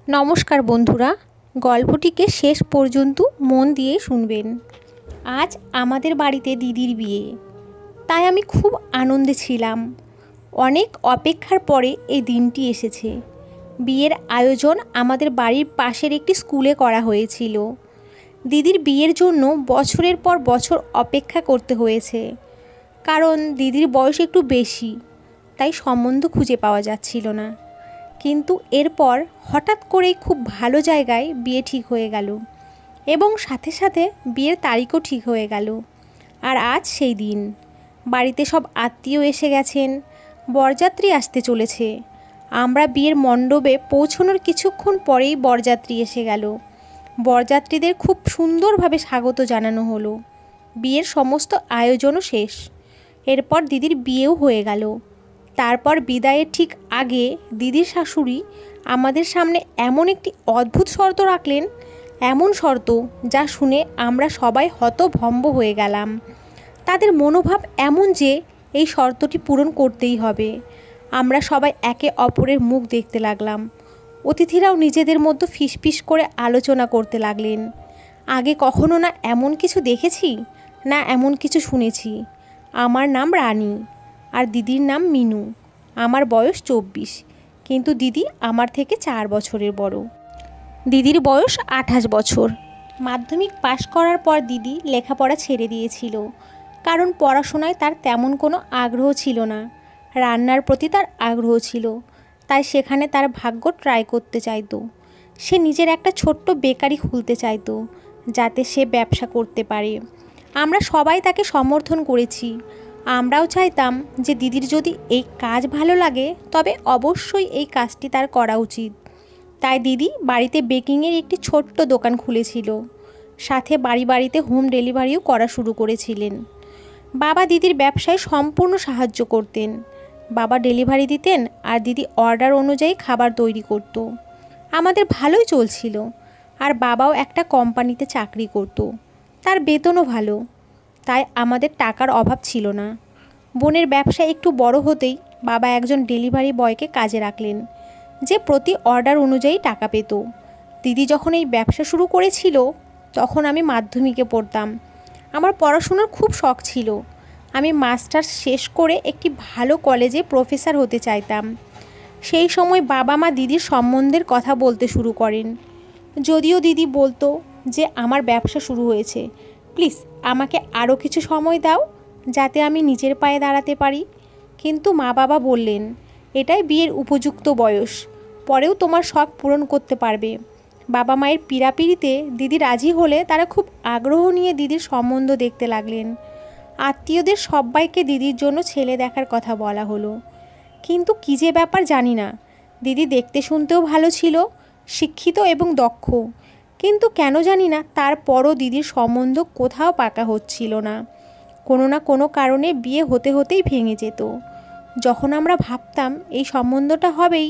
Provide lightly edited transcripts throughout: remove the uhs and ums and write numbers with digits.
নমস্কার বন্ধুরা, গল্পটিকে শেষ পর্যন্ত মন দিয়ে শুনবেন। আজ আমাদের বাড়িতে দিদির বিয়ে, তাই আমি খুব আনন্দে ছিলাম। অনেক অপেক্ষার পরে এই দিনটি এসেছে। বিয়ের আয়োজন আমাদের বাড়ির পাশের একটি স্কুলে করা হয়েছিল। দিদির বিয়ের জন্য বছরের পর বছর অপেক্ষা করতে হয়েছে, কারণ দিদির বয়স একটু বেশি, তাই সম্বন্ধ খুঁজে পাওয়া যাচ্ছিল না। কিন্তু এরপর হঠাৎ করেই খুব ভালো জায়গায় বিয়ে ঠিক হয়ে গেল এবং সাথে সাথে বিয়ের তারিখও ঠিক হয়ে গেল। আর আজ সেই দিন। বাড়িতে সব আত্মীয় এসে গেছেন, বরযাত্রী আসতে চলেছে। আমরা বিয়ের মণ্ডপে পৌঁছানোর কিছুক্ষণ পরেই বরযাত্রী এসে গেল। বরযাত্রীদের খুব সুন্দরভাবে স্বাগত জানানো হলো। বিয়ের সমস্ত আয়োজনও শেষ। এরপর দিদির বিয়েও হয়ে গেল। তারপর বিদায়ের ঠিক আগে দিদির শাশুড়ি আমাদের সামনে এমন একটি অদ্ভুত শর্ত রাখলেন, এমন শর্ত যা শুনে আমরা সবাই হতভম্ব হয়ে গেলাম। তাদের মনোভাব এমন যে এই শর্তটি পূরণ করতেই হবে। আমরা সবাই একে অপরের মুখ দেখতে লাগলাম। অতিথিরাও নিজেদের মধ্যে ফিসফিস করে আলোচনা করতে লাগলেন। আগে কখনো না এমন কিছু দেখেছি, না এমন কিছু শুনেছি। আমার নাম রানী আর দিদির নাম মিনু। আমার বয়স 24, কিন্তু দিদি আমার থেকে 4 বছরের বড়। দিদির বয়স 28 বছর। মাধ্যমিক পাশ করার পর দিদি লেখাপড়া ছেড়ে দিয়েছিল, কারণ পড়াশোনায় তার তেমন কোনো আগ্রহ ছিল না। রান্নার প্রতি তার আগ্রহ ছিল, তাই সেখানে তার ভাগ্য ট্রাই করতে চাইতো। সে নিজের একটা ছোট্ট বেকারি খুলতে চাইতো, যাতে সে ব্যবসা করতে পারে। আমরা সবাই তাকে সমর্থন করেছি। আমরাও চাইতাম যে দিদির যদি এই কাজ ভালো লাগে তবে অবশ্যই এই কাজটি তার করা উচিত। তাই দিদি বাড়িতে বেকিংয়ের একটি ছোট্ট দোকান খুলেছিল, সাথে বাড়ি বাড়িতে হোম ডেলিভারিও করা শুরু করেছিলেন। বাবা দিদির ব্যবসায় সম্পূর্ণ সাহায্য করতেন। বাবা ডেলিভারি দিতেন আর দিদি অর্ডার অনুযায়ী খাবার তৈরি করত। আমাদের ভালোই চলছিল। আর বাবাও একটা কোম্পানিতে চাকরি করত, তার বেতনও ভালো, তাই আমাদের টাকার অভাব ছিল না। বোনের ব্যবসা একটু বড় হতেই বাবা একজন ডেলিভারি বয়কে কাজে রাখলেন, যে প্রতি অর্ডার অনুযায়ী টাকা পেত। দিদি যখন এই ব্যবসা শুরু করেছিল তখন আমি মাধ্যমিকে পড়তাম। আমার পড়াশোনার খুব শখ ছিল। আমি মাস্টার্স শেষ করে একটি ভালো কলেজে প্রফেসর হতে চাইতাম। সেই সময় বাবা মা দিদির সম্বন্ধের কথা বলতে শুরু করেন। যদিও দিদি বলতো যে আমার ব্যবসা শুরু হয়েছে, প্লিজ আমাকে আরও কিছু সময় দাও যাতে আমি নিজের পায়ে দাঁড়াতে পারি। কিন্তু মা বাবা বললেন, এটাই বিয়ের উপযুক্ত বয়স, পরেও তোমার শখ পূরণ করতে পারবে। বাবা মায়ের পীড়াপিড়িতে দিদি রাজি হলে তারা খুব আগ্রহ নিয়ে দিদির সম্বন্ধ দেখতে লাগলেন। আত্মীয়দের সবাইকে দিদির জন্য ছেলে দেখার কথা বলা হলো। কিন্তু কী যে ব্যাপার জানি না। দিদি দেখতে শুনতেও ভালো ছিল, শিক্ষিত এবং দক্ষ, কিন্তু কেন জানি না তারপরও দিদির সম্বন্ধ কোথাও পাকা হচ্ছিল না। কোনো না কোনো কারণে বিয়ে হতে হতেই ভেঙে যেত। যখন আমরা ভাবতাম এই সম্বন্ধটা হবেই,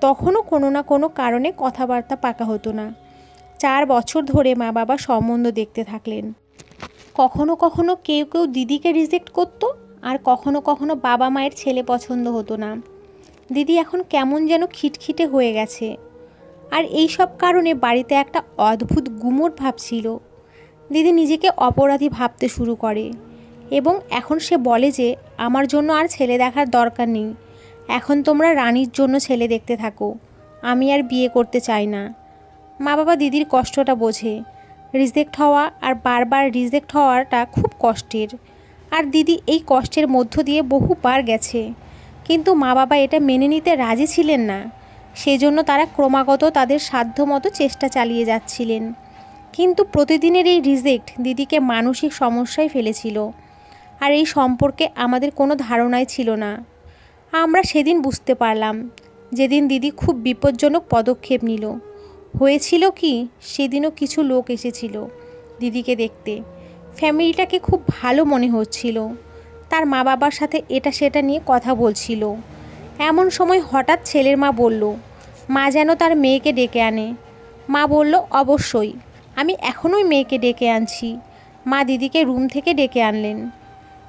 তখনও কোনো না কোনো কারণে কথাবার্তা পাকা হতো না। 4 বছর ধরে মা বাবা সম্বন্ধ দেখতে থাকলেন। কখনো কখনো কেউ কেউ দিদিকে রিজেক্ট করতো, আর কখনো কখনো বাবা মায়ের ছেলে পছন্দ হতো না। দিদি এখন কেমন যেন খিটখিটে হয়ে গেছে। আর এই সব কারণে বাড়িতে একটা অদ্ভুত গুমোট ভাব ছিল। দিদি নিজেকে অপরাধী ভাবতে শুরু করে এবং এখন সে বলে যে আমার জন্য আর ছেলে দেখার দরকার নেই। এখন তোমরা রানীর জন্য ছেলে দেখতে থাকো, আমি আর বিয়ে করতে চাই না। মা বাবা দিদির কষ্টটা বোঝে। রিজেক্ট হওয়া আর বারবার রিজেক্ট হওয়াটা খুব কষ্টের। আর দিদি এই কষ্টের মধ্য দিয়ে বহুবার গেছে, কিন্তু মা বাবা এটা মেনে নিতে রাজি ছিলেন না। সেজন্য তারা ক্রমাগত তাদের সাধ্যমতো চেষ্টা চালিয়ে যাচ্ছিলেন। কিন্তু প্রতিদিনের এই রিজেক্ট দিদিকে মানসিক সমস্যায় ফেলেছিল। আর এই সম্পর্কে আমাদের কোনো ধারণাই ছিল না। আমরা সেদিন বুঝতে পারলাম, যেদিন দিদি খুব বিপজ্জনক পদক্ষেপ নিল। হয়েছিল কি, সেদিনও কিছু লোক এসেছিল দিদিকে দেখতে। ফ্যামিলিটাকে খুব ভালো মনে হচ্ছিল। তার মা বাবার সাথে এটা সেটা নিয়ে কথা বলছিল। এমন সময় হঠাৎ ছেলের মা বলল, মা যেন তার মেয়েকে ডেকে আনে। মা বলল, অবশ্যই, আমি এখনই মেয়েকে ডেকে আনছি। মা দিদিকে রুম থেকে ডেকে আনলেন।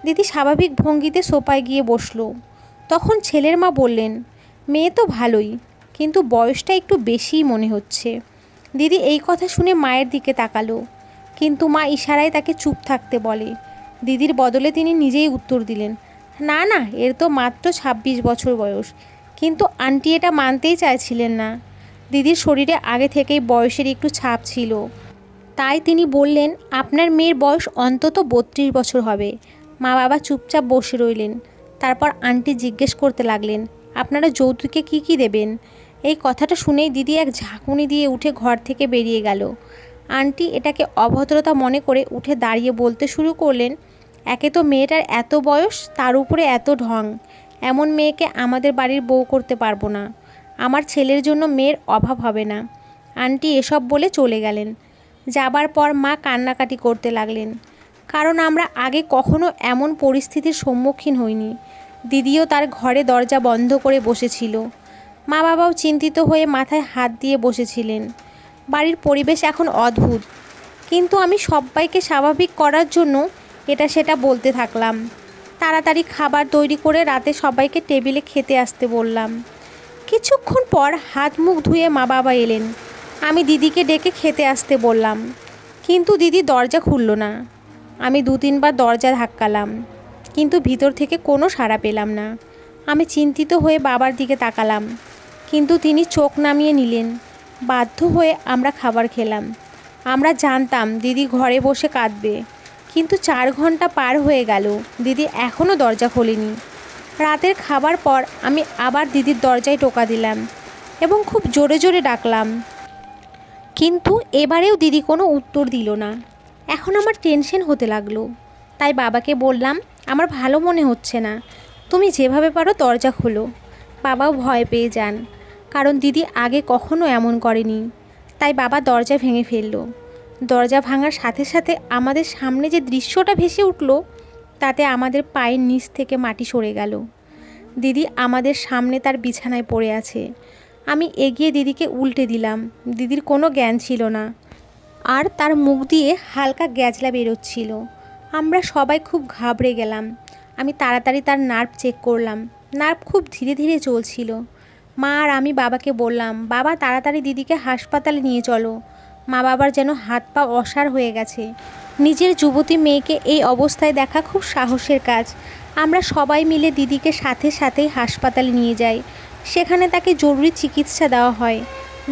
দিদি স্বাভাবিক ভঙ্গিতে সোফায় গিয়ে বসলো। তখন ছেলের মা বললেন, মেয়ে তো ভালোই, কিন্তু বয়সটা একটু বেশিই মনে হচ্ছে। দিদি এই কথা শুনে মায়ের দিকে তাকালো, কিন্তু মা ইশারায় তাকে চুপ থাকতে বলে। দিদির বদলে তিনি নিজেই উত্তর দিলেন, না না, এর তো মাত্র ২৬ বছর বয়স। কিন্তু আন্টি এটা মানতেই চাইছিলেন না। দিদির শরীরে আগে থেকেই বয়সের একটু ছাপ ছিল, তাই তিনি বললেন, আপনার মেয়ের বয়স অন্তত ৩২ বছর হবে। মা বাবা চুপচাপ বসে রইলেন। তারপর আন্টি জিজ্ঞেস করতে লাগলেন, আপনারা যৌতুকে কি কি দেবেন? এই কথাটা শুনেই দিদি এক ঝাঁকুনি দিয়ে উঠে ঘর থেকে বেরিয়ে গেল। আন্টি এটাকে অভদ্রতা মনে করে উঠে দাঁড়িয়ে বলতে শুরু করলেন, একে তো মেয়েটার এত বয়স, তার উপরে এত ঢং। এমন মেয়েকে আমাদের বাড়ির বউ করতে পারবো না। আমার ছেলের জন্য মেয়ের অভাব হবে না। আন্টি এসব বলে চলে গেলেন। যাবার পর মা কান্নাকাটি করতে লাগলেন, কারণ আমরা আগে কখনো এমন পরিস্থিতির সম্মুখীন হইনি। দিদিও তার ঘরে দরজা বন্ধ করে বসেছিল। মা বাবাও চিন্তিত হয়ে মাথায় হাত দিয়ে বসেছিলেন। বাড়ির পরিবেশ এখন অদ্ভুত, কিন্তু আমি সবাইকে স্বাভাবিক করার জন্য এটা সেটা বলতে থাকলাম। তাড়াতাড়ি খাবার তৈরি করে রাতে সবাইকে টেবিলে খেতে আসতে বললাম। কিছুক্ষণ পর হাত মুখ ধুয়ে মা বাবা এলেন। আমি দিদিকে ডেকে খেতে আসতে বললাম, কিন্তু দিদি দরজা খুলল না। আমি ২-৩ বার দরজা ধাক্কালাম, কিন্তু ভিতর থেকে কোনো সাড়া পেলাম না। আমি চিন্তিত হয়ে বাবার দিকে তাকালাম, কিন্তু তিনি চোখ নামিয়ে নিলেন। বাধ্য হয়ে আমরা খাবার খেলাম। আমরা জানতাম দিদি ঘরে বসে কাঁদবে, কিন্তু ৪ ঘন্টা পার হয়ে গেল, দিদি এখনও দরজা খোলেনি। রাতের খাবার পর আমি আবার দিদির দরজায় টোকা দিলাম এবং খুব জোরে জোরে ডাকলাম, কিন্তু এবারেও দিদি কোনো উত্তর দিল না। এখন আমার টেনশন হতে লাগলো। তাই বাবাকে বললাম, আমার ভালো মনে হচ্ছে না, তুমি যেভাবে পারো দরজা খোলো। বাবাও ভয় পেয়ে যান, কারণ দিদি আগে কখনো এমন করেনি। তাই বাবা দরজা ভেঙে ফেলল। দরজা ভাঙার সাথে সাথে আমাদের সামনে যে দৃশ্যটা ভেসে উঠল, তাতে আমাদের পায়ের নিচ থেকে মাটি সরে গেল। দিদি আমাদের সামনে তার বিছানায় পড়ে আছে। আমি এগিয়ে দিদিকে উল্টে দিলাম। দিদির কোনো জ্ঞান ছিল না, আর তার মুখ দিয়ে হালকা গ্যাজলা বেরোচ্ছিল। আমরা সবাই খুব ঘাবড়ে গেলাম। আমি তাড়াতাড়ি তার নার্ভ চেক করলাম। নার্ভ খুব ধীরে ধীরে চলছিল। মা আর আমি বাবাকে বললাম, বাবা তাড়াতাড়ি দিদিকে হাসপাতালে নিয়ে চলো। মা বাবার যেন হাত পা অসাড় হয়ে গেছে। নিজের যুবতী মেয়েকে এই অবস্থায় দেখা খুব সাহসের কাজ। আমরা সবাই মিলে দিদিকে সাথে সাথেই হাসপাতালে নিয়ে যাই। সেখানে তাকে জরুরি চিকিৎসা দেওয়া হয়।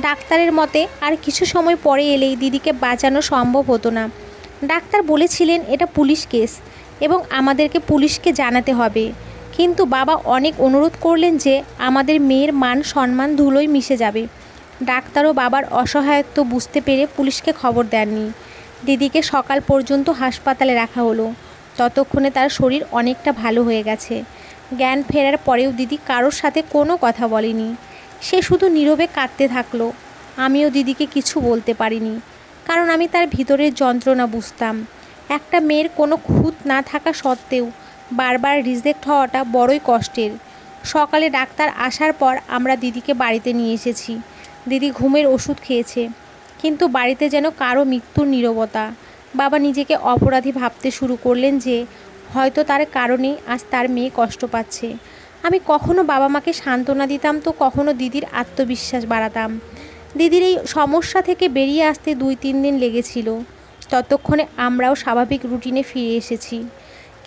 ডাক্তারের মতে আর কিছু সময় পরে এলেই দিদিকে বাঁচানো সম্ভব হতো না। ডাক্তার বলেছিলেন এটা পুলিশ কেস এবং আমাদেরকে পুলিশকে জানাতে হবে। কিন্তু বাবা অনেক অনুরোধ করলেন যে আমাদের মেয়ের মান সম্মান ধুলোয় মিশে যাবে। ডাক্তারও বাবার অসহায়ত্ব বুঝতে পেরে পুলিশকে খবর দেননি। দিদিকে সকাল পর্যন্ত হাসপাতালে রাখা হলো। ততক্ষণে তার শরীর অনেকটা ভালো হয়ে গেছে। জ্ঞান ফেরার পরেও দিদি কারোর সাথে কোনো কথা বলেনি। সে শুধু নীরবে কাঁদতে থাকলো। আমিও দিদিকে কিছু বলতে পারিনি, কারণ আমি তার ভিতরের যন্ত্রণা বুঝতাম। একটা মেয়ের কোনো খুঁত না থাকা সত্ত্বেও বারবার রিজেক্ট হওয়াটা বড়ই কষ্টের। সকালে ডাক্তার আসার পর আমরা দিদিকে বাড়িতে নিয়ে এসেছি। দিদি ঘুমের ওষুধ খেয়েছে, কিন্তু বাড়িতে যেন কারো মৃত্যুর নীরবতা। বাবা নিজেকে অপরাধী ভাবতে শুরু করলেন যে হয়তো তার কারণেই আজ তার মেয়ে কষ্ট পাচ্ছে। আমি কখনো বাবা মাকে সান্ত্বনা দিতাম, তো কখনো দিদির আত্মবিশ্বাস বাড়াতাম। দিদির এই সমস্যা থেকে বেরিয়ে আসতে ২-৩ দিন লেগেছিল। ততক্ষণে আমরাও স্বাভাবিক রুটিনে ফিরে এসেছি।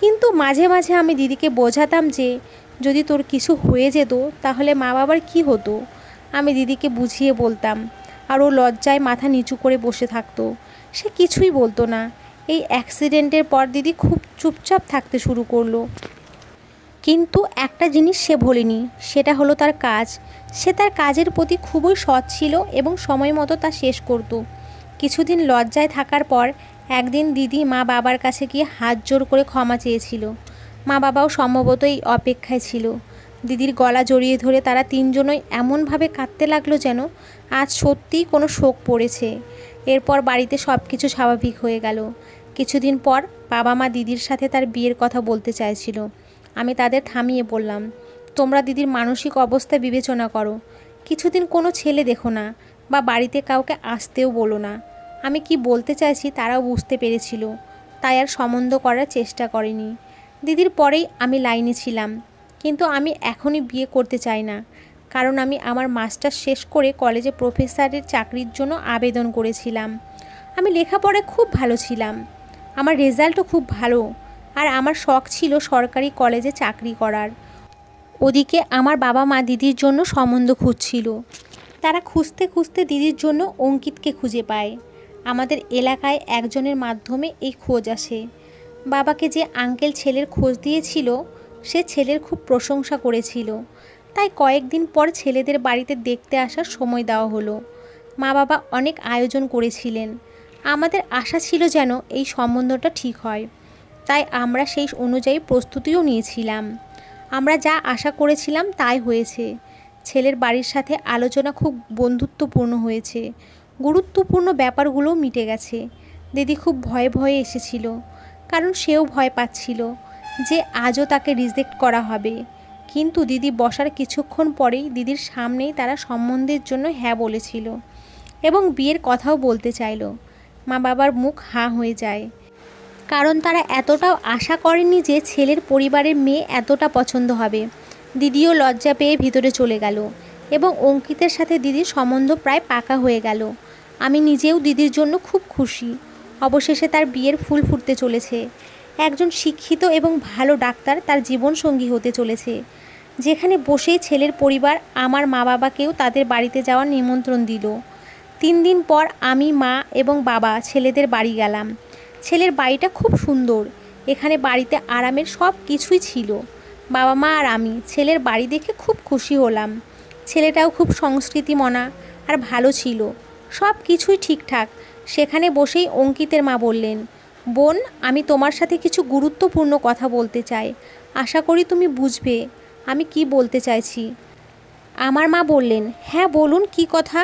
কিন্তু মাঝে মাঝে আমি দিদিকে বোঝাতাম যে যদি তোর কিছু হয়ে যেত তাহলে মা বাবার কী হতো। আমি দিদিকে বুঝিয়ে বলতাম, আর ও লজ্জায় মাথা নিচু করে বসে থাকতো। সে কিছুই বলতো না। এই অ্যাক্সিডেন্টের পর দিদি খুব চুপচাপ থাকতে শুরু করলো। কিন্তু একটা জিনিস সে ভোলেনি, সেটা হলো তার কাজ। সে তার কাজের প্রতি খুবই সৎ ছিল এবং সময় মতো তা শেষ করত। কিছুদিন লজ্জায় থাকার পর একদিন দিদি মা বাবার কাছে গিয়ে হাত জোর করে ক্ষমা চেয়েছিল। মা বাবাও সম্ভবত এই অপেক্ষায় ছিল। দিদির গলা জড়িয়ে ধরে তারা তিনজনই এমনভাবে কাঁদতে লাগলো যেন আজ সত্যিই কোনো শোক পড়েছে। এরপর বাড়িতে সব কিছু স্বাভাবিক হয়ে গেল। কিছুদিন পর বাবা মা দিদির সাথে তার বিয়ের কথা বলতে চাইছিল। আমি তাদের থামিয়ে বললাম, তোমরা দিদির মানসিক অবস্থা বিবেচনা করো। কিছুদিন কোনো ছেলে দেখো না, বা বাড়িতে কাউকে আসতেও বলো না। আমি কি বলতে চাইছি তারাও বুঝতে পেরেছিল, তাই আর সম্বন্ধ করার চেষ্টা করেনি। দিদির পরেই আমি লাইনে ছিলাম, কিন্তু আমি এখনই বিয়ে করতে চাই না। কারণ আমি আমার মাস্টার্স শেষ করে কলেজে প্রফেসরের চাকরির জন্য আবেদন করেছিলাম। আমি লেখাপড়ায় খুব ভালো ছিলাম, আমার রেজাল্টও খুব ভালো, আর আমার শখ ছিল সরকারি কলেজে চাকরি করার। ওদিকে আমার বাবা মা দিদির জন্য সম্বন্ধ খুঁজছিল। তারা খুঁজতে খুঁজতে দিদির জন্য অঙ্কিতকে খুঁজে পায়। আমাদের এলাকায় একজনের মাধ্যমে এই খোঁজ আসে। বাবাকে যে আঙ্কেল ছেলের খোঁজ দিয়েছিল সে ছেলের খুব প্রশংসা করেছিল, তাই কয়েকদিন পর ছেলেদের বাড়িতে দেখতে আসার সময় দেওয়া হলো। মা বাবা অনেক আয়োজন করেছিলেন। আমাদের আশা ছিল যেন এই সম্বন্ধটা ঠিক হয়, তাই আমরা সেই অনুযায়ী প্রস্তুতিও নিয়েছিলাম। আমরা যা আশা করেছিলাম তাই হয়েছে। ছেলের বাড়ির সাথে আলোচনা খুব বন্ধুত্বপূর্ণ হয়েছে, গুরুত্বপূর্ণ ব্যাপারগুলোও মিটে গেছে। দিদি খুব ভয়ে ভয়ে এসেছিল, কারণ সেও ভয় পাচ্ছিল যে আজও তাকে রিজেক্ট করা হবে। কিন্তু দিদি বসার কিছুক্ষণ পরেই দিদির সামনেই তারা সম্বন্ধের জন্য হ্যাঁ বলেছিল এবং বিয়ের কথাও বলতে চাইল। মা বাবার মুখ হাঁ হয়ে যায়, কারণ তারা এতটাও আশা করেনি যে ছেলের পরিবারের মেয়ে এতটা পছন্দ হবে। দিদিও লজ্জা পেয়ে ভিতরে চলে গেল এবং অঙ্কিতের সাথে দিদির সম্বন্ধ প্রায় পাকা হয়ে গেল। আমি নিজেও দিদির জন্য খুব খুশি। অবশেষে তার বিয়ের ফুল ফুটতে চলেছে। একজন শিক্ষিত এবং ভালো ডাক্তার তার জীবনসঙ্গী হতে চলেছে। যেখানে বসেই ছেলের পরিবার আমার মা বাবাকেও তাদের বাড়িতে যাওয়ার নিমন্ত্রণ দিল। 3 দিন পর আমি, মা এবং বাবা ছেলেদের বাড়ি গেলাম। ছেলের বাড়িটা খুব সুন্দর। এখানে বাড়িতে আরামের সব কিছুই ছিল। বাবা মা আর আমি ছেলের বাড়ি দেখে খুব খুশি হলাম। ছেলেটাও খুব সংস্কৃতিমনা আর ভালো ছিল, সব কিছুই ঠিকঠাক। সেখানে বসেই অঙ্কিতের মা বললেন, বোন, আমি তোমার সাথে কিছু গুরুত্বপূর্ণ কথা বলতে চাই। আশা করি তুমি বুঝবে আমি কি বলতে চাইছি। আমার মা বললেন, হ্যাঁ বলুন, কি কথা।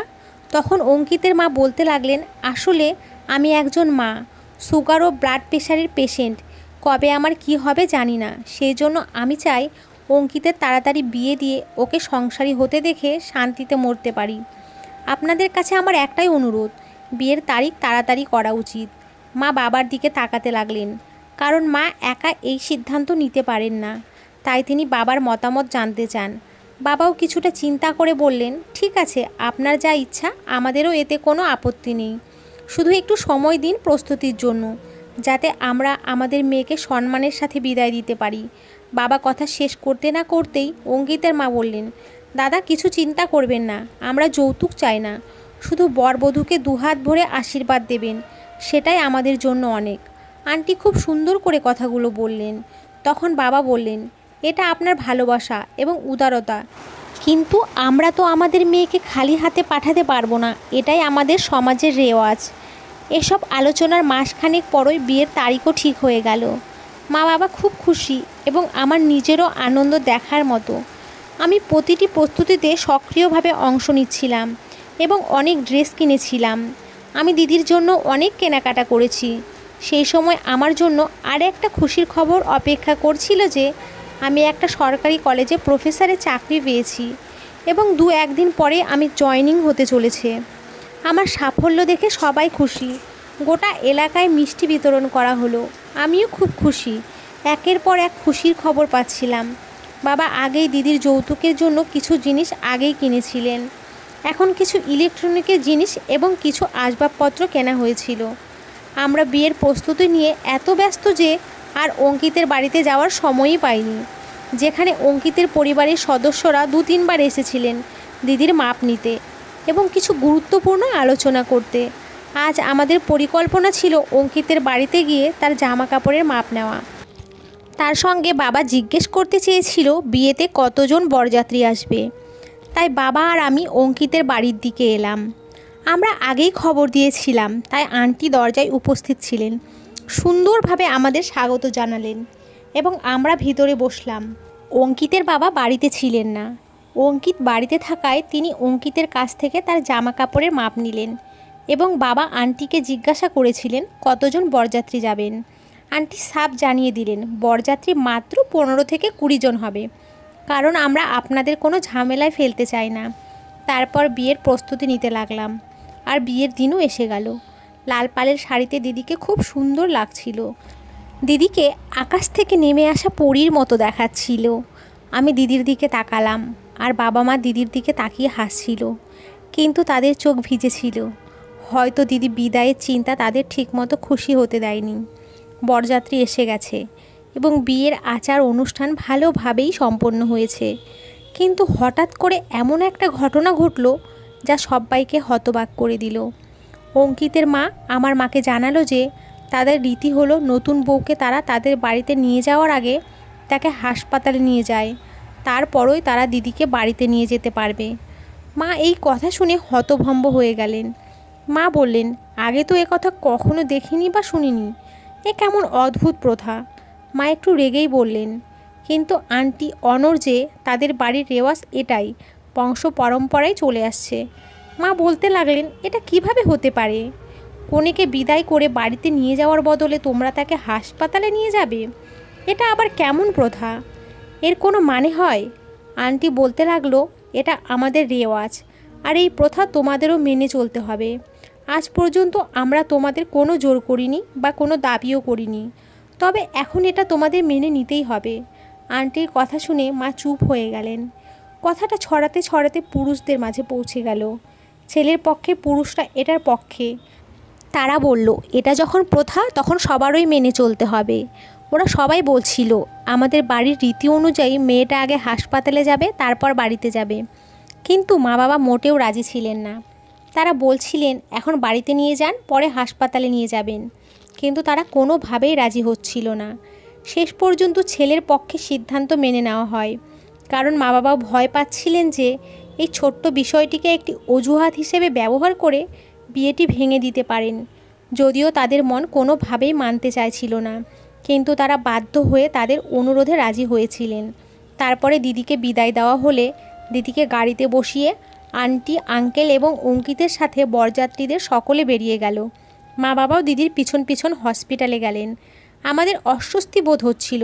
তখন অঙ্কিতের মা বলতে লাগলেন, আসলে আমি একজন মা, সুগার ও ব্লাড প্রেশারের পেশেন্ট। কবে আমার কি হবে জানি না, সেই জন্য আমি চাই অঙ্কিতের তাড়াতাড়ি বিয়ে দিয়ে ওকে সংসারী হতে দেখে শান্তিতে মরতে পারি। আপনাদের কাছে আমার একটাই অনুরোধ, বিয়ের তারিখ তাড়াতাড়ি করা উচিত। মা বাবার দিকে তাকাতে লাগলেন, কারণ মা একা এই সিদ্ধান্ত নিতে পারেন না, তাই তিনি বাবার মতামত জানতে চান। বাবাও কিছুটা চিন্তা করে বললেন, ঠিক আছে, আপনার যা ইচ্ছা, আমাদেরও এতে কোনো আপত্তি নেই। শুধু একটু সময় দিন প্রস্তুতির জন্য, যাতে আমরা আমাদের মেয়েকে সম্মানের সাথে বিদায় দিতে পারি। বাবা কথা শেষ করতে না করতেই অঙ্কিতের মা বললেন, দাদা কিছু চিন্তা করবেন না, আমরা যৌতুক চাই না, শুধু বরবধূকে দুহাত ভরে আশীর্বাদ দেবেন, সেটাই আমাদের জন্য অনেক। আন্টি খুব সুন্দর করে কথাগুলো বললেন। তখন বাবা বললেন, এটা আপনার ভালোবাসা এবং উদারতা, কিন্তু আমরা তো আমাদের মেয়েকে খালি হাতে পাঠাতে পারবো না, এটাই আমাদের সমাজের রেওয়াজ। এসব আলোচনার মাসখানেক পরই বিয়ের তারিখও ঠিক হয়ে গেল। মা বাবা খুব খুশি এবং আমার নিজেরও আনন্দ দেখার মতো। আমি প্রতিটি প্রস্তুতিতে সক্রিয়ভাবে অংশ নিচ্ছিলাম এবং অনেক ড্রেস কিনেছিলাম। আমি দিদির জন্য অনেক কেনাকাটা করেছি। সেই সময় আমার জন্য আর একটা খুশির খবর অপেক্ষা করছিল যে আমি একটা সরকারি কলেজে প্রফেসরের চাকরি পেয়েছি এবং 2-1 দিন পরে আমি জয়েনিং হতে চলেছে। আমার সাফল্য দেখে সবাই খুশি। গোটা এলাকায় মিষ্টি বিতরণ করা হলো। আমিও খুব খুশি। একের পর এক খুশির খবর পাচ্ছিলাম। বাবা আগেই দিদির যৌতুকের জন্য কিছু জিনিস আগেই কিনেছিলেন। এখন কিছু ইলেকট্রনিকের জিনিস এবং কিছু আসবাবপত্র কেনা হয়েছিল। আমরা বিয়ের প্রস্তুতি নিয়ে এত ব্যস্ত যে আর অঙ্কিতের বাড়িতে যাওয়ার সময়ই পাইনি, যেখানে অঙ্কিতের পরিবারের সদস্যরা 2-3 বার এসেছিলেন দিদির মাপ নিতে এবং কিছু গুরুত্বপূর্ণ আলোচনা করতে। আজ আমাদের পরিকল্পনা ছিল অঙ্কিতের বাড়িতে গিয়ে তার জামা কাপড়ের মাপ নেওয়া। তার সঙ্গে বাবা জিজ্ঞেস করতে চেয়েছিল বিয়েতে কতজন বরযাত্রী আসবে। তাই বাবা আর আমি অঙ্কিতের বাড়ির দিকে এলাম। আমরা আগেই খবর দিয়েছিলাম, তাই আন্টি দরজায় উপস্থিত ছিলেন। সুন্দরভাবে আমাদের স্বাগত জানালেন এবং আমরা ভিতরে বসলাম। অঙ্কিতের বাবা বাড়িতে ছিলেন না। অঙ্কিত বাড়িতে থাকায় তিনি অঙ্কিতের কাছ থেকে তার জামা কাপড়ের মাপ নিলেন এবং বাবা আন্টিকে জিজ্ঞাসা করেছিলেন কতজন বরযাত্রী যাবেন। আন্টি সাফ জানিয়ে দিলেন বরযাত্রী মাত্র 15 থেকে 20 জন হবে, কারণ আমরা আপনাদের কোনো ঝামেলায় ফেলতে চাই না। তারপর বিয়ের প্রস্তুতি নিতে লাগলাম আর বিয়ের দিনও এসে গেল। লাল পালের শাড়িতে দিদিকে খুব সুন্দর লাগছিল। দিদিকে আকাশ থেকে নেমে আসা পরীর মতো দেখাচ্ছিল। আমি দিদির দিকে তাকালাম। আর বাবা মা দিদির দিকে তাকিয়ে হাসছিল, কিন্তু তাদের চোখ ভিজে ছিল। হয়তো দিদি বিদায়ের চিন্তা তাদের ঠিকমতো খুশি হতে দেয়নি। বরযাত্রী এসে গেছে এবং বিয়ের আচার অনুষ্ঠান ভালোভাবেই সম্পন্ন হয়েছে, কিন্তু হঠাৎ করে এমন একটা ঘটনা ঘটল যা সবাইকে হতবাক করে দিল। অঙ্কিতের মা আমার মাকে জানালো যে তাদের রীতি হলো নতুন বউকে তারা তাদের বাড়িতে নিয়ে যাওয়ার আগে তাকে হাসপাতালে নিয়ে যায়, তারপরই তারা দিদিকে বাড়িতে নিয়ে যেতে পারবে। মা এই কথা শুনে হতভম্ব হয়ে গেলেন। মা বললেন, আগে তো এ কথা কখনো দেখিনি বা শুনিনি, এ কেমন অদ্ভুত প্রথা। মা একটু রেগেই বললেন, কিন্তু আন্টি অনর যে তাদের বাড়ির রেওয়াজ এটাই, বংশ পরম্পরায় চলে আসছে। মা বলতে লাগলেন, এটা কিভাবে হতে পারে? কনেকে বিদায় করে বাড়িতে নিয়ে যাওয়ার বদলে তোমরা তাকে হাসপাতালে নিয়ে যাবে? এটা আবার কেমন প্রথা? এর কোনো মানে হয়? আন্টি বলতে লাগলো, এটা আমাদের রেওয়াজ, আর এই প্রথা তোমাদেরও মেনে চলতে হবে। আজ পর্যন্ত আমরা তোমাদের কোনো জোর করিনি বা কোনো দাবিও করিনি, তবে এখন এটা তোমাদের মেনে নিতেই হবে। আন্টির কথা শুনে মা চুপ হয়ে গেলেন। কথাটা ছড়াতে ছড়াতে পুরুষদের মাঝে পৌঁছে গেল। ছেলের পক্ষে পুরুষরা এটার পক্ষে। তারা বলল, এটা যখন প্রথা তখন সবারই মেনে চলতে হবে। ওরা সবাই বলছিল, আমাদের বাড়ির রীতি অনুযায়ী মেয়েটা আগে হাসপাতালে যাবে, তারপর বাড়িতে যাবে। কিন্তু মা বাবা মোটেও রাজি ছিলেন না। তারা বলছিলেন, এখন বাড়িতে নিয়ে যান, পরে হাসপাতালে নিয়ে যাবেন। কিন্তু তারা কোনোভাবেই রাজি হচ্ছিল না। শেষ পর্যন্ত ছেলের পক্ষে সিদ্ধান্ত মেনে নেওয়া হয়, কারণ মা বাবা ভয় পাচ্ছিলেন যে এই ছোট্ট বিষয়টিকে একটি অজুহাত হিসেবে ব্যবহার করে বিয়েটি ভেঙে দিতে পারেন। যদিও তাদের মন কোনোভাবেই মানতে চাইছিল না, কিন্তু তারা বাধ্য হয়ে তাদের অনুরোধে রাজি হয়েছিলেন। তারপরে দিদিকে বিদায় দেওয়া হলে দিদিকে গাড়িতে বসিয়ে আন্টি, আঙ্কেল এবং অঙ্কিতের সাথে বরযাত্রীদের সকলে বেরিয়ে গেল। মা বাবাও দিদির পিছন পিছন হসপিটালে গেলেন। আমাদের অস্বস্তি বোধ হচ্ছিল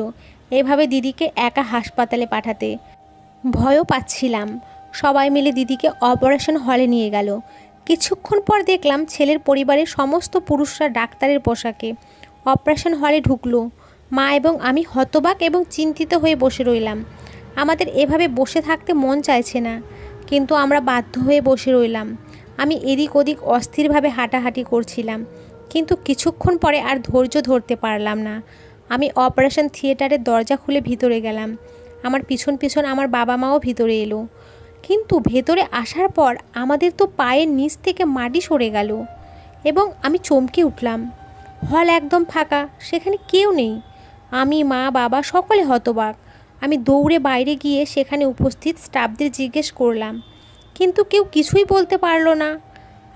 এভাবে দিদিকে একা হাসপাতালে পাঠাতে। ভয়ও পাচ্ছিলাম। সবাই মিলে দিদিকে অপারেশন হলে নিয়ে গেল। কিছুক্ষণ পর দেখলাম ছেলের পরিবারের সমস্ত পুরুষরা ডাক্তারের পোশাকে অপারেশন হলে ঢুকলো। মা এবং আমি হতবাক এবং চিন্তিত হয়ে বসে রইলাম। আমাদের এভাবে বসে থাকতে মন চাইছে না, কিন্তু আমরা বাধ্য হয়ে বসে রইলাম। আমি এদিক ওদিক অস্থিরভাবে হাঁটাহাঁটি করছিলাম, কিন্তু কিছুক্ষণ পরে আর ধৈর্য ধরতে পারলাম না। আমি অপারেশন থিয়েটারের দরজা খুলে ভিতরে গেলাম। আমার পিছন পিছন আমার বাবা মাও ভিতরে এলো। কিন্তু ভেতরে আসার পর আমাদের তো পায়ের নিচ থেকে মাটি সরে গেল এবং আমি চমকে উঠলাম। হল একদম ফাঁকা, সেখানে কেউ নেই। আমি, মা, বাবা সকলে হতবাক। আমি দৌড়ে বাইরে গিয়ে সেখানে উপস্থিত স্টাফদের জিজ্ঞেস করলাম, কিন্তু কেউ কিছুই বলতে পারলো না।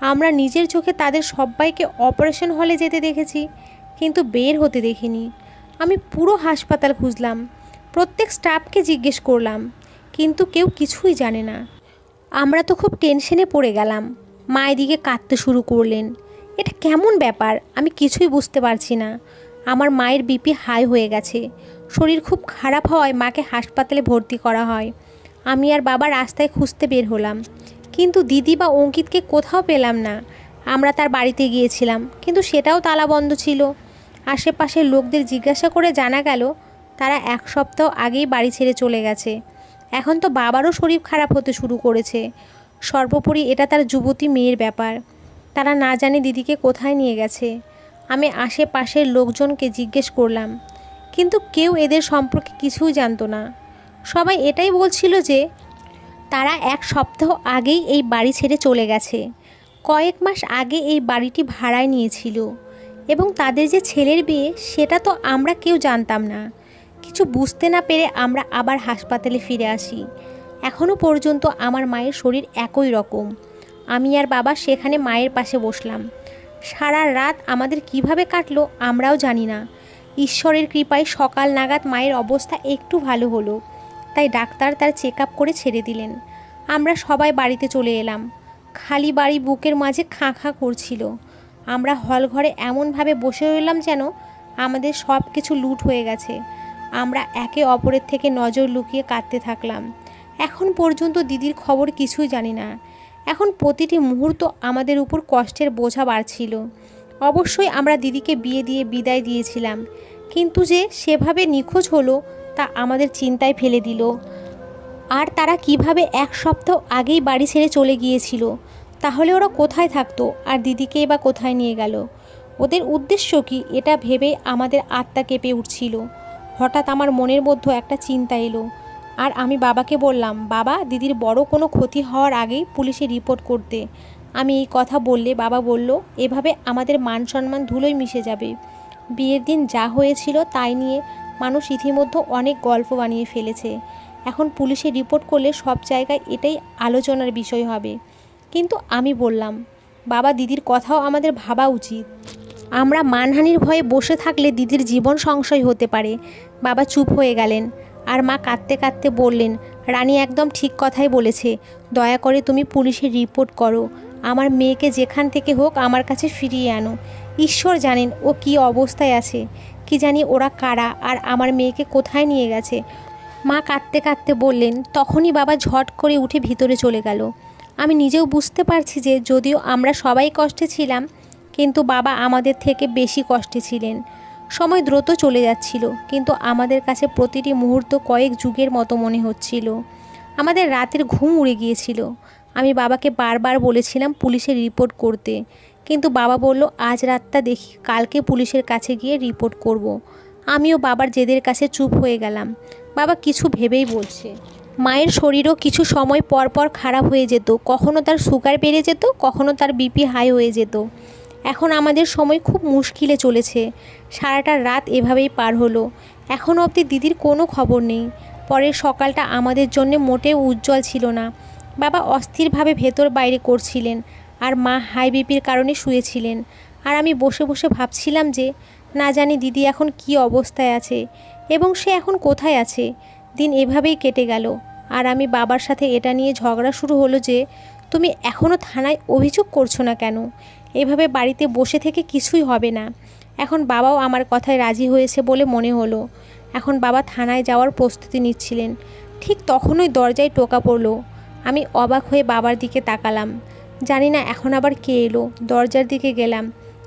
আমরা নিজের চোখে তাদের সবাইকে অপারেশন হলে যেতে দেখেছি, কিন্তু বের হতে দেখিনি। আমি পুরো হাসপাতাল খুঁজলাম, প্রত্যেক স্টাফকে জিজ্ঞেস করলাম, কিন্তু কেউ কিছুই জানে না। আমরা তো খুব টেনশনে পড়ে গেলাম। মা এদিকে কাঁদতে শুরু করলেন। এটা কেমন ব্যাপার, আমি কিছুই বুঝতে পারছি না। আমার মায়ের বিপি হাই হয়ে গেছে। শরীর খুব খারাপ হওয়ায় মাকে হাসপাতালে ভর্তি করা হয়। আমি আর বাবা রাস্তায় খুঁজতে বের হলাম, কিন্তু দিদি বা অঙ্কিতকে কোথাও পেলাম না। আমরা তার বাড়িতে গিয়েছিলাম, কিন্তু সেটাও তালা বন্ধ ছিল। আশেপাশের লোকদের জিজ্ঞাসা করে জানা গেল তারা 1 সপ্তাহ আগেই বাড়ি ছেড়ে চলে গেছে। এখন তো বাবারও শরীর খারাপ হতে শুরু করেছে। সর্বোপরি এটা তার যুবতী মেয়ের ব্যাপার। তারা না জানে দিদিকে কোথায় নিয়ে গেছে। আমি আশেপাশের লোকজনকে জিজ্ঞেস করলাম, কিন্তু কেউ এদের সম্পর্কে কিছুই জানতো না। সবাই এটাই বলছিল যে তারা 1 সপ্তাহ আগেই এই বাড়ি ছেড়ে চলে গেছে। কয়েক মাস আগে এই বাড়িটি ভাড়ায় নিয়েছিল এবং তাদের যে ছেলের বিয়ে সেটা তো আমরা কেউ জানতাম না। কিছু বুঝতে না পেরে আমরা আবার হাসপাতালে ফিরে আসি। এখনও পর্যন্ত আমার মায়ের শরীর একই রকম। আমি আর বাবা সেখানে মায়ের পাশে বসলাম। সারা রাত আমাদের কিভাবে কাটলো আমরাও জানি না। ঈশ্বরের কৃপায় সকাল নাগাদ মায়ের অবস্থা একটু ভালো হলো, তাই ডাক্তার তার চেক আপ করে ছেড়ে দিলেন। আমরা সবাই বাড়িতে চলে এলাম। খালি বাড়ি বুকের মাঝে খাঁ খাঁ করছিল। আমরা হল ঘরে এমনভাবে বসে রইলাম যেন আমাদের সব কিছু লুট হয়ে গেছে। আমরা একে অপরের থেকে নজর লুকিয়ে কাঁদতে থাকলাম। এখন পর্যন্ত দিদির খবর কিছুই জানি না। এখন প্রতিটি মুহূর্ত আমাদের উপর কষ্টের বোঝা বাড়ছিল। অবশ্যই আমরা দিদিকে বিয়ে দিয়ে বিদায় দিয়েছিলাম, কিন্তু যে সেভাবে নিখোঁজ হলো তা আমাদের চিন্তায় ফেলে দিল। আর তারা কিভাবে এক সপ্তাহ আগেই বাড়ি ছেড়ে চলে গিয়েছিল। তাহলে ওরা কোথায় থাকতো আর দিদিকেই বা কোথায় নিয়ে গেল? ওদের উদ্দেশ্য কি, এটা ভেবে আমাদের আত্মা কেঁপে উঠছিল। হঠাৎ আমার মনের মধ্যে একটা চিন্তা এলো, আর আমি বাবাকে বললাম, বাবা, দিদির বড় কোনো ক্ষতি হওয়ার আগেই পুলিশে রিপোর্ট করতে। আমি এই কথা বললে বাবা বলল, এভাবে আমাদের মান সম্মান ধুলোয় মিশে যাবে। বিয়ের দিন যা হয়েছিল তাই নিয়ে মানুষ ইতিমধ্যে অনেক গল্প বানিয়ে ফেলেছে। এখন পুলিশে রিপোর্ট করলে সব জায়গায় এটাই আলোচনার বিষয় হবে। কিন্তু আমি বললাম, বাবা, দিদির কথাও আমাদের ভাবা উচিত। আমরা মানহানির ভয়ে বসে থাকলে দিদির জীবন সংশয় হতে পারে। বাবা চুপ হয়ে গেলেন, আর মা কাঁদতে কাঁদতে বললেন, রানী একদম ঠিক কথাই বলেছে। দয়া করে তুমি পুলিশে রিপোর্ট করো। আমার মেয়েকে যেখান থেকে হোক আমার কাছে ফিরিয়ে আনো। ঈশ্বর জানেন ও কী অবস্থায় আছে। কি জানি ওরা কারা, আর আমার মেয়েকে কোথায় নিয়ে গেছে। মা কাঁদতে কাঁদতে বললেন। তখনই বাবা ঝট করে উঠে ভিতরে চলে গেল। আমি নিজেও বুঝতে পারছি যে যদিও আমরা সবাই কষ্টে ছিলাম, কিন্তু বাবা আমাদের থেকে বেশি কষ্টে ছিলেন। সময় দ্রুত চলে যাচ্ছিল, কিন্তু আমাদের কাছে প্রতিটি মুহূর্ত কয়েক যুগের মতো মনে হচ্ছিল। আমাদের রাতের ঘুম উড়ে গিয়েছিল। আমি বাবাকে বারবার বলেছিলাম পুলিশে রিপোর্ট করতে, কিন্তু বাবা বলল, আজ রাতটা দেখি, কালকে পুলিশের কাছে গিয়ে রিপোর্ট করব। আমিও বাবার জেদের কাছে চুপ হয়ে গেলাম। বাবা কিছু ভেবেই বলছে। মায়ের শরীরও কিছু সময় পর পর খারাপ হয়ে যেত। কখনো তার সুগার বেড়ে যেত, কখনো তার বিপি হাই হয়ে যেত। এখন আমাদের সময় খুব মুশকিলে চলেছে। সারাটা রাত এভাবেই পার হলো। এখনও অবধি দিদির কোনো খবর নেই। পরের সকালটা আমাদের জন্য মোটেও উজ্জ্বল ছিল না। বাবা অস্থিরভাবে ভেতর বাইরে করছিলেন, আর মা হাই বিপির কারণে শুয়েছিলেন। আর আমি বসে বসে ভাবছিলাম যে না জানি দিদি এখন কী অবস্থায় আছে এবং সে এখন কোথায় আছে। দিন এভাবেই কেটে গেল, আর আমি বাবার সাথে এটা নিয়ে ঝগড়া শুরু হলো যে তুমি এখনও থানায় অভিযোগ করছো না কেন? এভাবে বাড়িতে বসে থেকে কিছুই হবে না। এখন বাবাও আমার কথায় রাজি হয়েছে বলে মনে হলো। এখন বাবা থানায় যাওয়ার প্রস্তুতি নিচ্ছিলেন। ঠিক তখনই দরজায় টোকা পড়ল। আমি অবাক হয়ে বাবার দিকে তাকালাম। জানি না এখন আবার কে এলো। দরজার দিকে গেলাম,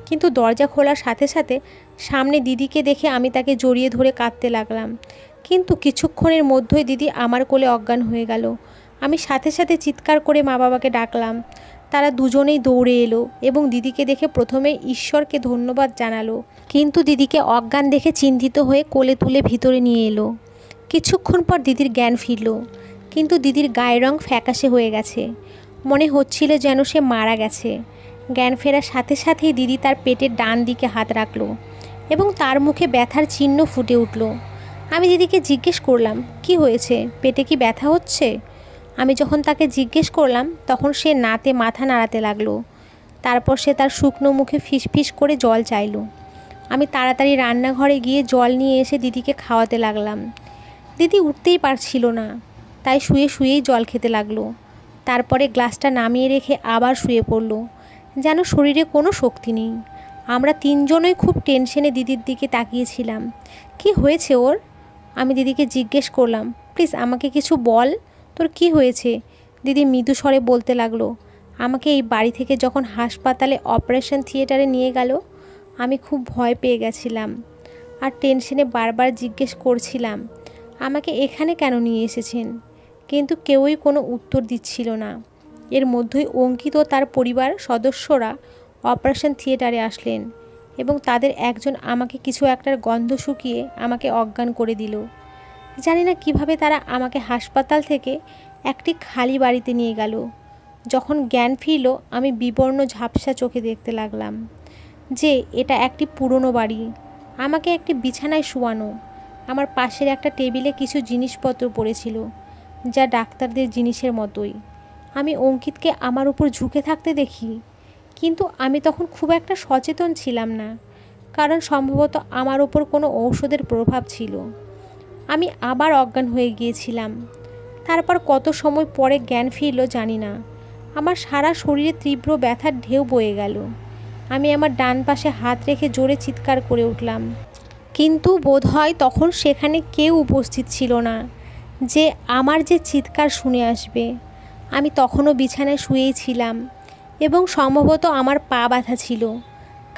কিন্তু দরজা খোলার সাথে সাথে সামনে দিদিকে দেখে আমি তাকে জড়িয়ে ধরে কাঁদতে লাগলাম। কিন্তু কিছুক্ষণের মধ্যেই দিদি আমার কোলে অজ্ঞান হয়ে গেল। আমি সাথে সাথে চিৎকার করে মা বাবাকে ডাকলাম। তারা দুজনেই দৌড়ে এলো এবং দিদিকে দেখে প্রথমে ঈশ্বরকে ধন্যবাদ জানালো, কিন্তু দিদিকে অজ্ঞান দেখে চিন্তিত হয়ে কোলে তুলে ভিতরে নিয়ে এলো। কিছুক্ষণ পর দিদির জ্ঞান ফিরল, কিন্তু দিদির গায়ের রং ফ্যাকাশে হয়ে গেছে। মনে হচ্ছিল যেন সে মারা গেছে। জ্ঞান ফেরার সাথে সাথেই দিদি তার পেটের ডান দিকে হাত রাখলো এবং তার মুখে ব্যথার চিহ্ন ফুটে উঠল। আমি দিদিকে জিজ্ঞেস করলাম, কি হয়েছে, পেটে কি ব্যথা হচ্ছে? আমি যখন তাকে জিজ্ঞেস করলাম তখন সে নাতে মাথা নাড়াতে লাগলো। তারপর সে তার শুকনো মুখে ফিসফিস করে জল চাইল। আমি তাড়াতাড়ি রান্নাঘরে গিয়ে জল নিয়ে এসে দিদিকে খাওয়াতে লাগলাম। দিদি উঠতেই পারছিল না, তাই শুয়ে শুয়েই জল খেতে লাগলো। তারপরে গ্লাসটা নামিয়ে রেখে আবার শুয়ে পড়ল, যেন শরীরে কোনো শক্তি নেই। আমরা তিনজনই খুব টেনশনে দিদির দিকে তাকিয়েছিলাম। কি হয়েছে ওর? আমি দিদিকে জিজ্ঞেস করলাম, প্লিজ আমাকে কিছু বল, তোর কি হয়েছে? দিদি মৃদু স্বরে বলতে লাগলো, আমাকে এই বাড়ি থেকে যখন হাসপাতালে অপারেশন থিয়েটারে নিয়ে গেল, আমি খুব ভয় পেয়ে গেছিলাম আর টেনশনে বারবার জিজ্ঞেস করছিলাম আমাকে এখানে কেন নিয়ে এসেছেন, কিন্তু কেউই কোনো উত্তর দিচ্ছিল না। এর মধ্যেই অঙ্কিত ও তার পরিবার সদস্যরা অপারেশন থিয়েটারে আসলেন এবং তাদের একজন আমাকে কিছু একটার গন্ধ শুকিয়ে আমাকে অজ্ঞান করে দিল। জানি না কিভাবে তারা আমাকে হাসপাতাল থেকে একটি খালি বাড়িতে নিয়ে গেল। যখন জ্ঞান ফিরল আমি বিবর্ণ ঝাপসা চোখে দেখতে লাগলাম যে এটা একটি পুরনো বাড়ি। আমাকে একটি বিছানায় শোয়ানো, আমার পাশের একটা টেবিলে কিছু জিনিসপত্র পড়েছিল যা ডাক্তারদের জিনিসের মতোই। আমি অঙ্কিতকে আমার উপর ঝুঁকে থাকতে দেখি, কিন্তু আমি তখন খুব একটা সচেতন ছিলাম না, কারণ সম্ভবত আমার উপর কোনো ঔষধের প্রভাব ছিল। আমি আবার অজ্ঞান হয়ে গিয়েছিলাম। তারপর কত সময় পরে জ্ঞান ফিরল জানি না। আমার সারা শরীরে তীব্র ব্যথার ঢেউ বয়ে গেল। আমি আমার ডান পাশে হাত রেখে জোরে চিৎকার করে উঠলাম, কিন্তু বোধহয় তখন সেখানে কেউ উপস্থিত ছিল না যে আমার যে চিৎকার শুনে আসবে। আমি তখনও বিছানায় শুয়েই ছিলাম এবং সম্ভবত আমার পা ব্যথা ছিল,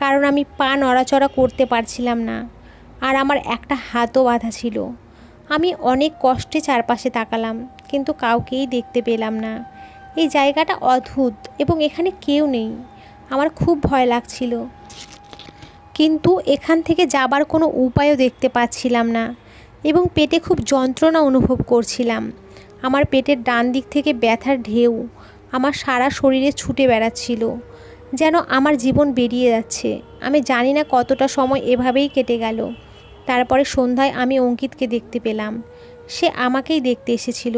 কারণ আমি পা নড়াচড়া করতে পারছিলাম না, আর আমার একটা হাতও বাঁধা ছিল। আমি অনেক কষ্টে চারপাশে তাকালাম, কিন্তু কাউকেই দেখতে পেলাম না। এই জায়গাটা অদ্ভুত এবং এখানে কেউ নেই। আমার খুব ভয় লাগছিল, কিন্তু এখান থেকে যাবার কোনো উপায়ও দেখতে পাচ্ছিলাম না এবং পেটে খুব যন্ত্রণা অনুভব করছিলাম। আমার পেটের ডান দিক থেকে ব্যথার ঢেউ আমার সারা শরীরে ছুটে বেড়াচ্ছিল, যেন আমার জীবন বেরিয়ে যাচ্ছে। আমি জানি না কতটা সময় এভাবেই কেটে গেল। তারপরে সন্ধ্যায় আমি অঙ্কিতকে দেখতে পেলাম। সে আমাকেই দেখতে এসেছিল।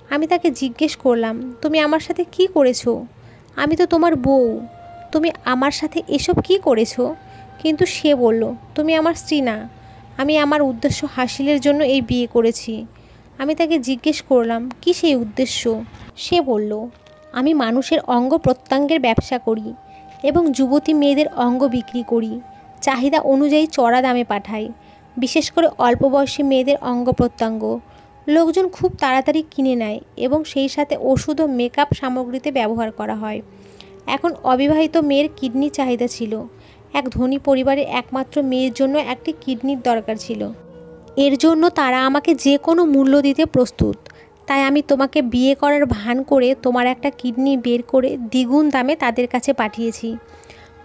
আমি তাকে জিজ্ঞেস করলাম, তুমি আমার সাথে কি করেছো? আমি তো তোমার বউ, তুমি আমার সাথে এসব কি করেছো? কিন্তু সে বলল, তুমি আমার স্ত্রী না, আমি আমার উদ্দেশ্য হাসিলের জন্য এই বিয়ে করেছি। আমি তাকে জিজ্ঞেস করলাম, কি সেই উদ্দেশ্য? সে বলল, আমি মানুষের অঙ্গ প্রত্যঙ্গের ব্যবসা করি এবং যুবতী মেয়েদের অঙ্গ বিক্রি করি। চাহিদা অনুযায়ী চড়া দামে পাঠাই, বিশেষ করে অল্প বয়সী মেয়েদের অঙ্গ প্রত্যঙ্গ। লোকজন খুব তাড়াতাড়ি কিনে নেয় এবং সেই সাথে ওষুধ ও মেকআপ সামগ্রীতে ব্যবহার করা হয়। এখন অবিবাহিত মেয়ের কিডনি চাহিদা ছিল। এক ধনী পরিবারের একমাত্র মেয়ের জন্য একটি কিডনির দরকার ছিল। এর জন্য তারা আমাকে যে কোনো মূল্য দিতে প্রস্তুত। তাই আমি তোমাকে বিয়ে করার ভান করে তোমার একটা কিডনি বের করে দ্বিগুণ দামে তাদের কাছে পাঠিয়েছি।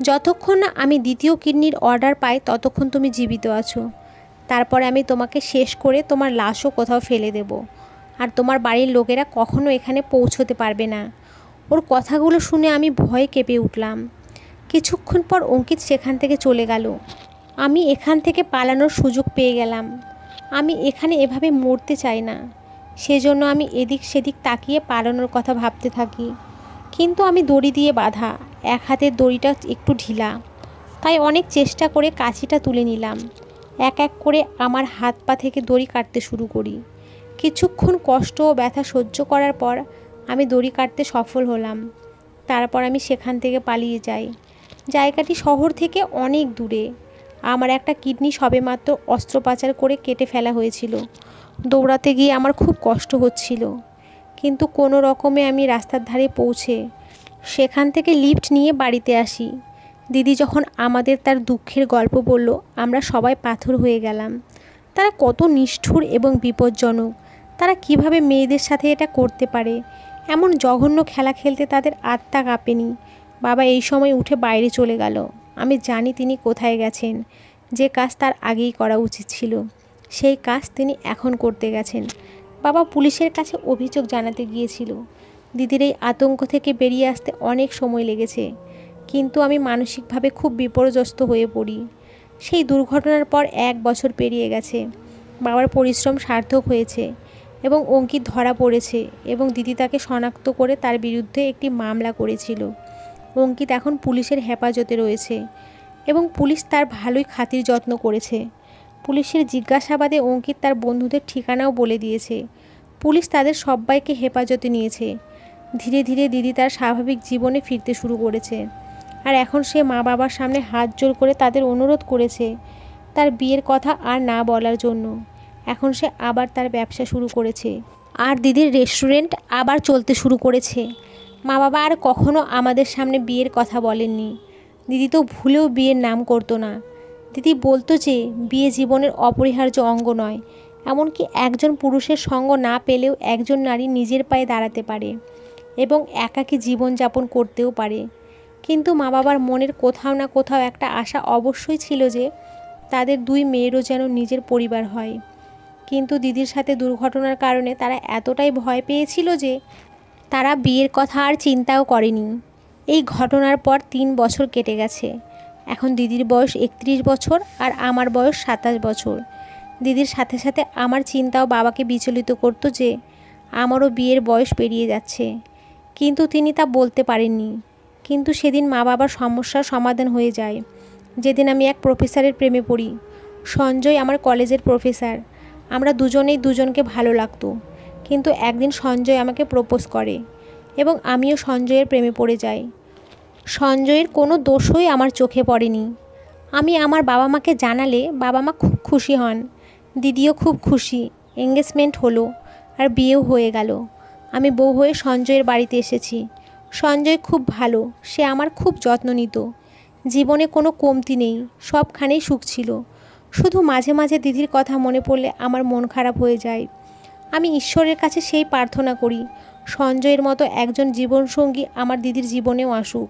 যতক্ষণ না আমি দ্বিতীয় কিডনির অর্ডার পাই ততক্ষণ তুমি জীবিত আছো। তারপরে আমি তোমাকে শেষ করে তোমার লাশও কোথাও ফেলে দেব, আর তোমার বাড়ির লোকেরা কখনো এখানে পৌঁছতে পারবে না। ওর কথাগুলো শুনে আমি ভয়ে কেঁপে উঠলাম। কিছুক্ষণ পর অঙ্কিত সেখান থেকে চলে গেল। আমি এখান থেকে পালানোর সুযোগ পেয়ে গেলাম। আমি এখানে এভাবে মরতে চাই না, সেজন্য আমি এদিক সেদিক তাকিয়ে পালানোর কথা ভাবতে থাকি। কিন্তু আমি দড়ি দিয়ে বাঁধা, এক হাতের দড়িটা একটু ঢিলা। তাই অনেক চেষ্টা করে কাঁচিটা তুলে নিলাম। এক এক করে আমার হাত পা থেকে দড়ি কাটতে শুরু করি। কিছুক্ষণ কষ্ট ও ব্যথা সহ্য করার পর আমি দড়ি কাটতে সফল হলাম। তারপর আমি সেখান থেকে পালিয়ে যাই। জায়গাটি শহর থেকে অনেক দূরে। আমার একটা কিডনি সবেমাত্র অস্ত্রোপচার করে কেটে ফেলা হয়েছিল। দৌড়াতে গিয়ে আমার খুব কষ্ট হচ্ছিল, কিন্তু কোনো রকমে আমি রাস্তার ধারে পৌঁছে সেখান থেকে লিফট নিয়ে বাড়িতে আসি। দিদি যখন আমাদের তার দুঃখের গল্প বলল, আমরা সবাই পাথর হয়ে গেলাম। তারা কত নিষ্ঠুর এবং বিপজ্জনক। তারা কিভাবে মেয়েদের সাথে এটা করতে পারে? এমন জঘন্য খেলা খেলতে তাদের আত্মা কাঁপেনি। বাবা এই সময় উঠে বাইরে চলে গেল। আমি জানি তিনি কোথায় গেছেন। যে কাজ তার আগেই করা উচিত ছিল, সেই কাজ তিনি এখন করতে গেছেন। বাবা পুলিশের কাছে অভিযোগ জানাতে গিয়েছিল। দিদির এই আতঙ্ক থেকে বেরিয়ে আসতে অনেক সময় লেগেছে, কিন্তু আমি মানসিকভাবে খুব বিপর্যস্ত হয়ে পড়ি। সেই দুর্ঘটনার পর 1 বছর পেরিয়ে গেছে। বাবার পরিশ্রম সার্থক হয়েছে এবং অঙ্কিত ধরা পড়েছে এবং দিদি তাকে শনাক্ত করে তার বিরুদ্ধে একটি মামলা করেছিল। অঙ্কিত এখন পুলিশের হেফাজতে রয়েছে এবং পুলিশ তার ভালোই খাতির যত্ন করেছে। পুলিশের জিজ্ঞাসাবাদে অঙ্কিত তার বন্ধুদের ঠিকানাও বলে দিয়েছে। পুলিশ তাদের সবাইকে হেফাজতে নিয়েছে। ধীরে ধীরে দিদি তার স্বাভাবিক জীবনে ফিরতে শুরু করেছে, আর এখন সে মা বাবার সামনে হাত জোড় করে তাদের অনুরোধ করেছে তার বিয়ের কথা আর না বলার জন্য। এখন সে আবার তার ব্যবসা শুরু করেছে, আর দিদির রেস্টুরেন্ট আবার চলতে শুরু করেছে। মা বাবা আর কখনো আমাদের সামনে বিয়ের কথা বলেননি। দিদি তো ভুলেও বিয়ের নাম করতো না। দিদি বলতো যে বিয়ে জীবনের অপরিহার্য অঙ্গ নয়, এমনকি একজন পুরুষের সঙ্গ না পেলেও একজন নারী নিজের পায়ে দাঁড়াতে পারে এবং একাকী জীবনযাপন করতেও পারে। কিন্তু মা বাবার মনের কোথাও না কোথাও একটা আশা অবশ্যই ছিল যে তাদের 2 মেয়েরও যেন নিজের পরিবার হয়। কিন্তু দিদির সাথে দুর্ঘটনার কারণে তারা এতটাই ভয় পেয়েছিল যে তারা বিয়ের কথা আর চিন্তাও করেনি। এই ঘটনার পর 3 বছর কেটে গেছে। এখন দিদির বয়স 31 বছর আর আমার বয়স 27 বছর। দিদির সাথে সাথে আমার চিন্তাও বাবাকে বিচলিত করতো যে আমারও বিয়ের বয়স পেরিয়ে যাচ্ছে, কিন্তু তিনি তা বলতে পারেননি। কিন্তু সেদিন মা বাবার সমস্যার সমাধান হয়ে যায় যেদিন আমি এক প্রফেসরের প্রেমে পড়ি। সঞ্জয় আমার কলেজের প্রফেসর। আমরা দুজনেই দুজনকে ভালো লাগতো। কিন্তু একদিন সঞ্জয় আমাকে প্রপোজ করে এবং আমিও সঞ্জয়ের প্রেমে পড়ে যাই। সঞ্জয়ের কোনো দোষই আমার চোখে পড়েনি। আমি আমার বাবা মাকে জানালে বাবা মা খুব খুশি হন। দিদিও খুব খুশি। এঙ্গেজমেন্ট হলো আর বিয়েও হয়ে গেল। আমি বউ হয়ে সঞ্জয়ের বাড়িতে এসেছি। সঞ্জয় খুব ভালো, সে আমার খুব যত্ন নিত। জীবনে কোনো কমতি নেই, সবখানেই সুখ ছিল। শুধু মাঝে মাঝে দিদির কথা মনে পড়লে আমার মন খারাপ হয়ে যায়। আমি ঈশ্বরের কাছে সেই প্রার্থনা করি সঞ্জয়ের মতো একজন জীবনসঙ্গী আমার দিদির জীবনেও আসুক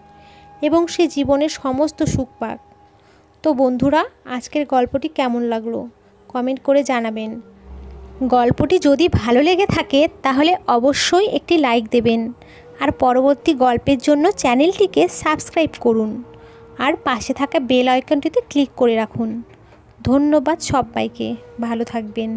এবং সে জীবনের সমস্ত সুখ পাক। তো বন্ধুরা, আজকের গল্পটি কেমন লাগলো কমেন্ট করে জানাবেন। গল্পটি যদি ভালো লেগে থাকে তাহলে অবশ্যই একটি লাইক দেবেন আর পরবর্তী গল্পের জন্য চ্যানেলটিকে সাবস্ক্রাইব করুন আর পাশে থাকা বেল আইকনটিতে ক্লিক করে রাখুন। ধন্যবাদ সবাইকে, ভালো থাকবেন।